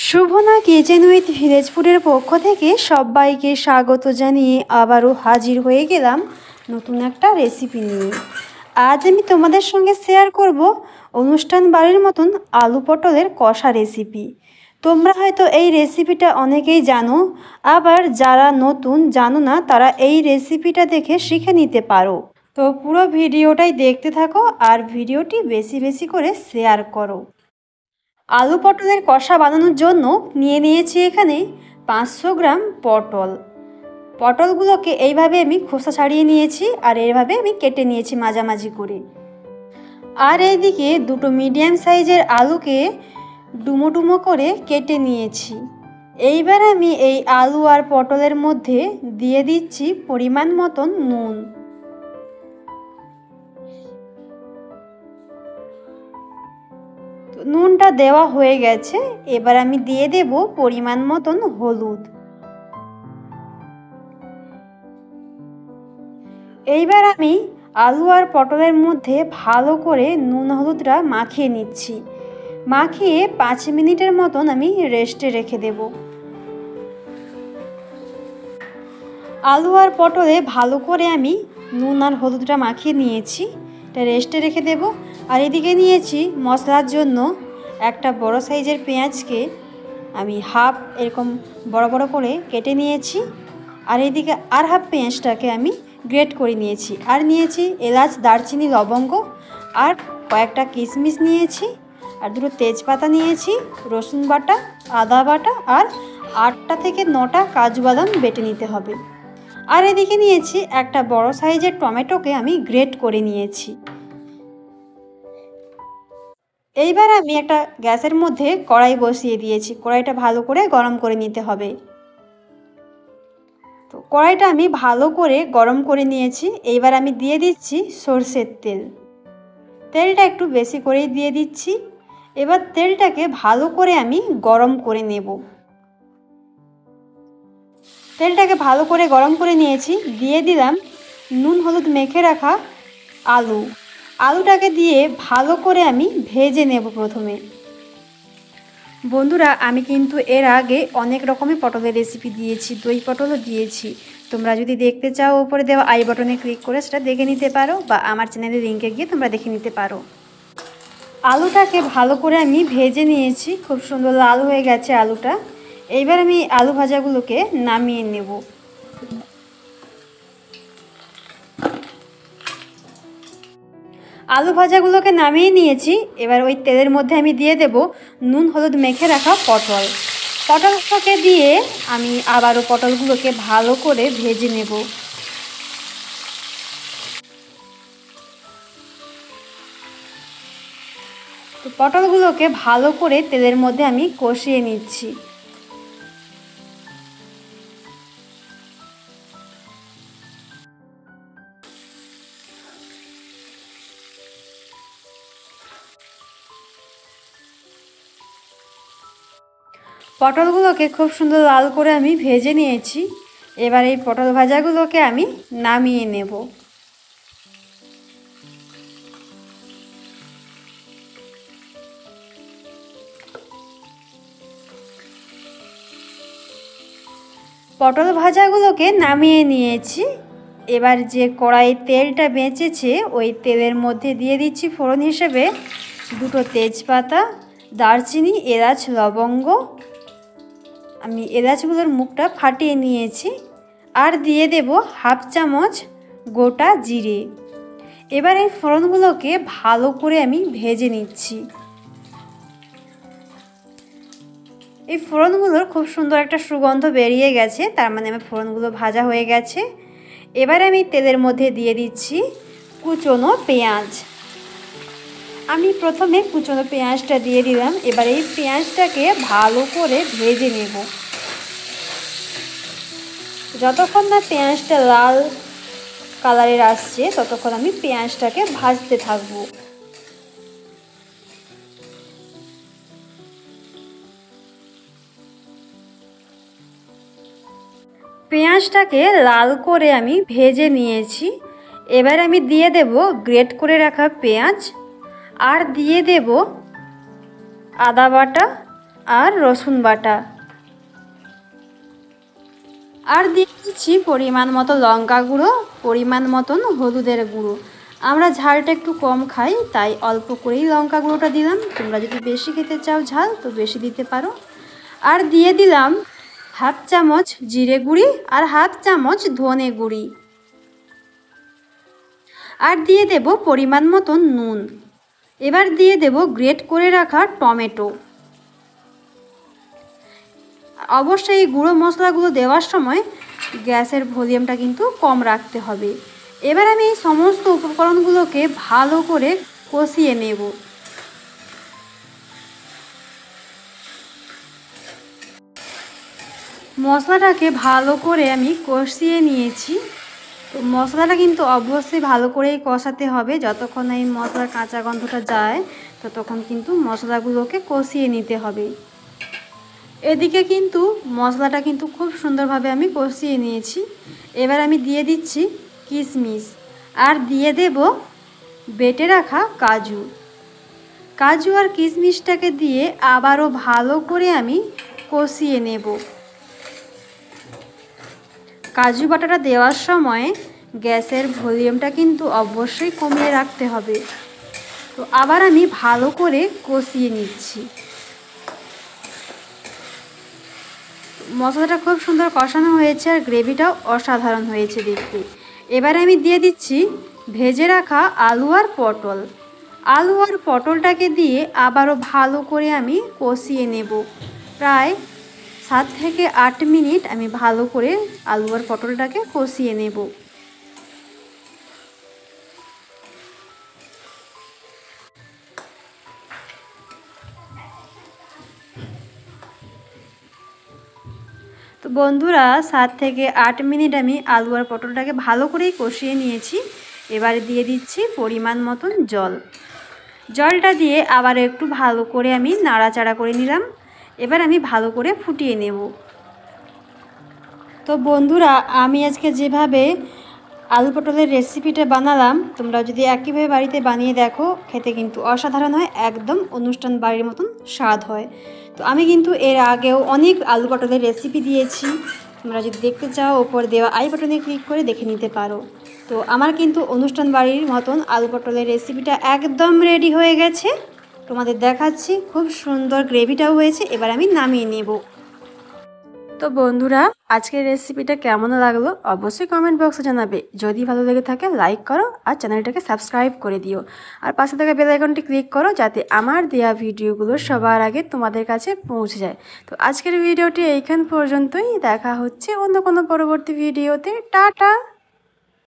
Shubhna kitchen with village ফুডের পক্ষ থেকে সবাইকে স্বাগত জানিয়ে আবারও হাজির হয়ে গেলাম নতুন একটা রেসিপি নিয়ে। আজ আমি তোমাদের সঙ্গে শেয়ার করব অনুষ্ঠান বাড়ির মতন আলু পটলের কষা রেসিপি। তোমরা হয়তো এই রেসিপিটা অনেকেই জানো, আবার যারা নতুন জানো না তারা এই রেসিপিটা দেখে শিখে নিতে পারো। তো পুরো ভিডিওটাই দেখতে থাকো আর ভিডিওটি বেশি বেশি করে শেয়ার করো। আলু পটলের কষা বানানোর জন্য নিয়েছি এখানে 500 গ্রাম পটল। পটলগুলোকে এইভাবে আমি খোসা ছাড়িয়ে নিয়েছি আর এইভাবে আমি কেটে নিয়েছি মাঝামাঝি করে। আর এইদিকে দুটো মিডিয়াম সাইজের আলুকে ডুমো ডুমো করে কেটে নিয়েছি। এইবার আমি এই আলু আর পটলের মধ্যে দিয়ে দিচ্ছি পরিমাণ মতন নুন। নুনটা দেওয়া হয়ে গেছে, এবার আমি দিয়ে দেব পরিমাণ মতন হলুদ। এইবার আমি আলু আর পটলের মধ্যে ভালো করে নুন হলুদটা মাখিয়ে নিচ্ছি। মাখিয়ে 5 মিনিটের মতন আমি রেস্টে রেখে দেব। আলু আর পটলে ভালো করে আমি নুন আর হলুদটা মাখিয়ে নিয়েছি, এটা রেস্টে রেখে দেব। আর এদিকে নিয়েছি মশলার জন্য একটা বড় সাইজের পেঁয়াজকে আমি হাফ এরকম বড় বড় করে কেটে নিয়েছি। আর এদিকে আর হাফ পেঁয়াজটাকে আমি গ্রেট করে নিয়েছি। আর নিয়েছি এলাচ, দারচিনি, লবঙ্গ আর কয়েকটা কিশমিশ নিয়েছি আর দুটো তেজপাতা নিয়েছি, রসুন বাটা, আদা বাটা আর 8টা থেকে 9টা কাজু বাদাম বেটে নিতে হবে। আর এদিকে নিয়েছি একটা বড় সাইজের টমেটোকে আমি গ্রেট করে নিয়েছি। এইবার আমি একটা গ্যাসের মধ্যে কড়াই বসিয়ে দিয়েছি। কড়াইটা ভালো করে গরম করে নিতে হবে। তো কড়াইটা আমি ভালো করে গরম করে নিয়েছি। এইবার আমি দিয়ে দিচ্ছি সরষের তেল। তেলটা একটু বেশি করেই দিয়ে দিচ্ছি। এবার তেলটাকে ভালো করে আমি গরম করে নেব। তেলটাকে ভালো করে গরম করে নিয়েছি। দিয়ে দিলাম নুন হলুদ মেখে রাখা আলু। আলুটাকে দিয়ে ভালো করে আমি ভেজে নেব প্রথমে। বন্ধুরা, আমি কিন্তু এর আগে অনেক রকমের পটলের রেসিপি দিয়েছি, দই পটলও দিয়েছি। তোমরা যদি দেখতে চাও উপরে দেওয়া আই বাটনে ক্লিক করে সেটা দেখে নিতে পারো, বা আমার চ্যানেলের লিঙ্কে গিয়ে তোমরা দেখে নিতে পারো। আলুটাকে ভালো করে আমি ভেজে নিয়েছি, খুব সুন্দর লাল হয়ে গেছে আলুটা। এইবার আমি আলু ভাজাগুলোকে নামিয়ে নেব। আলু ভাজাগুলোকে নামিয়ে নিয়েছি। এবার ওই তেলের মধ্যে আমি দিয়ে দেব নুন হলুদ মেখে রাখা পটলটাকে দিয়ে আমি আবারও পটলগুলোকে ভালো করে ভেজে নেব। তো পটলগুলোকে ভালো করে তেলের মধ্যে আমি কষিয়ে নিচ্ছি। পটলগুলোকে খুব সুন্দর লাল করে আমি ভেজে নিয়েছি। এবার এই পটল ভাজাগুলোকে আমি নামিয়ে নেব। পটল ভাজাগুলোকে নামিয়ে নিয়েছি। এবার যে কড়াই তেলটা বেঁচেছে ওই তেলের মধ্যে দিয়ে দিচ্ছি ফোড়ন হিসেবে দুটো তেজপাতা, দারচিনি, এলাচ, লবঙ্গ। আমি এলাচগুলোর মুখটা ফাটিয়ে নিয়েছি। আর দিয়ে দেব হাফ চামচ গোটা জিরে। এবার এই ফোড়নগুলোকে ভালো করে আমি ভেজে নিচ্ছি। এই ফোড়নগুলোর খুব সুন্দর একটা সুগন্ধ বেরিয়ে গেছে, তার মানে আমার ফোড়নগুলো ভাজা হয়ে গেছে। এবার আমি তেলের মধ্যে দিয়ে দিচ্ছি কুচনো পেঁয়াজ। আমি প্রথমে কুচনো পেঁয়াজটা দিয়ে দিলাম। এবার এই পেঁয়াজটাকে ভালো করে ভেজে নেব। যতক্ষণ না পেঁয়াজটা লাল কালারের আসছে ততক্ষণ আমি পেঁয়াজটাকে ভাজতে থাকবো। পেঁয়াজটাকে লাল করে আমি ভেজে নিয়েছি। এবার আমি দিয়ে দেব গ্রেট করে রাখা পেঁয়াজ আর দিয়ে দেব আদা বাটা আর রসুন বাটা, আর দিয়ে দিচ্ছি পরিমাণ মতো লঙ্কা গুঁড়ো, পরিমাণ মতন হলুদের গুঁড়ো। আমরা ঝালটা একটু কম খাই, তাই অল্প করেই লঙ্কা গুঁড়োটা দিলাম। তোমরা যদি বেশি খেতে চাও ঝাল তো বেশি দিতে পারো। আর দিয়ে দিলাম হাফ চামচ জিরে গুঁড়ি আর হাফ চামচ ধনে গুঁড়ি, আর দিয়ে দেব পরিমাণ মতন নুন। এবার দিয়ে দেব গ্রেট করে রাখা টমেটো। অবশ্যই এই গুঁড়ো মশলাগুলো দেওয়ার সময় গ্যাসের ভলিউমটা কিন্তু কম রাখতে হবে। এবার আমি এই সমস্ত উপকরণগুলোকে ভালো করে কষিয়ে নেব। মশলাটাকে ভালো করে আমি কষিয়ে নিয়েছি। তো মশলাটা কিন্তু অবশ্যই ভালো করেই কষাতে হবে, যতক্ষণ এই মশলার কাঁচা গন্ধটা যায় ততক্ষণ কিন্তু মশলাগুলোকে কষিয়ে নিতে হবে। এদিকে কিন্তু মশলাটা কিন্তু খুব সুন্দরভাবে আমি কষিয়ে নিয়েছি। এবার আমি দিয়ে দিচ্ছি কিশমিশ, আর দিয়ে দেব বেটে রাখা কাজু। কাজু আর কিশমিশটাকে দিয়ে আবারও ভালো করে আমি কষিয়ে নেব। কাজু বাটাটা দেওয়ার সময় গ্যাসের ভলিউমটা কিন্তু অবশ্যই কমিয়ে রাখতে হবে। তো আবার আমি ভালো করে কষিয়ে নিচ্ছি। মশলাটা খুব সুন্দর কষানো হয়েছে আর গ্রেভিটাও অসাধারণ হয়েছে দেখতে। এবার আমি দিয়ে দিচ্ছি ভেজে রাখা আলু আর পটল। আলু আর পটলটাকে দিয়ে আবারও ভালো করে আমি কষিয়ে নেব। প্রায় 7 থেকে 8 মিনিট আমি ভালো করে আলু আর পটলটাকে কষিয়ে নেব। তো বন্ধুরা 7 থেকে 8 মিনিট আমি আলু আর পটলটাকে ভালো করেই কষিয়ে নিয়েছি। এবারে দিয়ে দিচ্ছি পরিমাণ মতন জল। জলটা দিয়ে আবার একটু ভালো করে আমি নাড়াচাড়া করে নিলাম। এবার আমি ভালো করে ফুটিয়ে নেব। তো বন্ধুরা আমি আজকে যেভাবে আলু পটলের রেসিপিটা বানালাম, তোমরা যদি একইভাবে বাড়িতে বানিয়ে দেখো, খেতে কিন্তু অসাধারণ হয়, একদম অনুষ্ঠান বাড়ির মতন স্বাদ হয়। তো আমি কিন্তু এর আগেও অনেক আলু পটলের রেসিপি দিয়েছি, তোমরা যদি দেখতে চাও ওপর দেওয়া আই বাটনে ক্লিক করে দেখে নিতে পারো। তো আমার কিন্তু অনুষ্ঠান বাড়ির মতন আলু পটলের রেসিপিটা একদম রেডি হয়ে গেছে। তোমাদের দেখাচ্ছি, খুব সুন্দর গ্রেভিটাও হয়েছে। এবার আমি নামিয়ে নেব। তো বন্ধুরা আজকের রেসিপিটা কেমন লাগলো অবশ্যই কমেন্ট বক্সে জানাবে। যদি ভালো লেগে থাকে লাইক করো আর চ্যানেলটাকে সাবস্ক্রাইব করে দিও, আর পাশে থাকা বেল আইকনটি ক্লিক করো যাতে আমার দেওয়া ভিডিওগুলো সবার আগে তোমাদের কাছে পৌঁছে যায়। তো আজকের ভিডিওটি এইখান পর্যন্তই, দেখা হচ্ছে অন্য কোনো পরবর্তী ভিডিওতে। টাটা।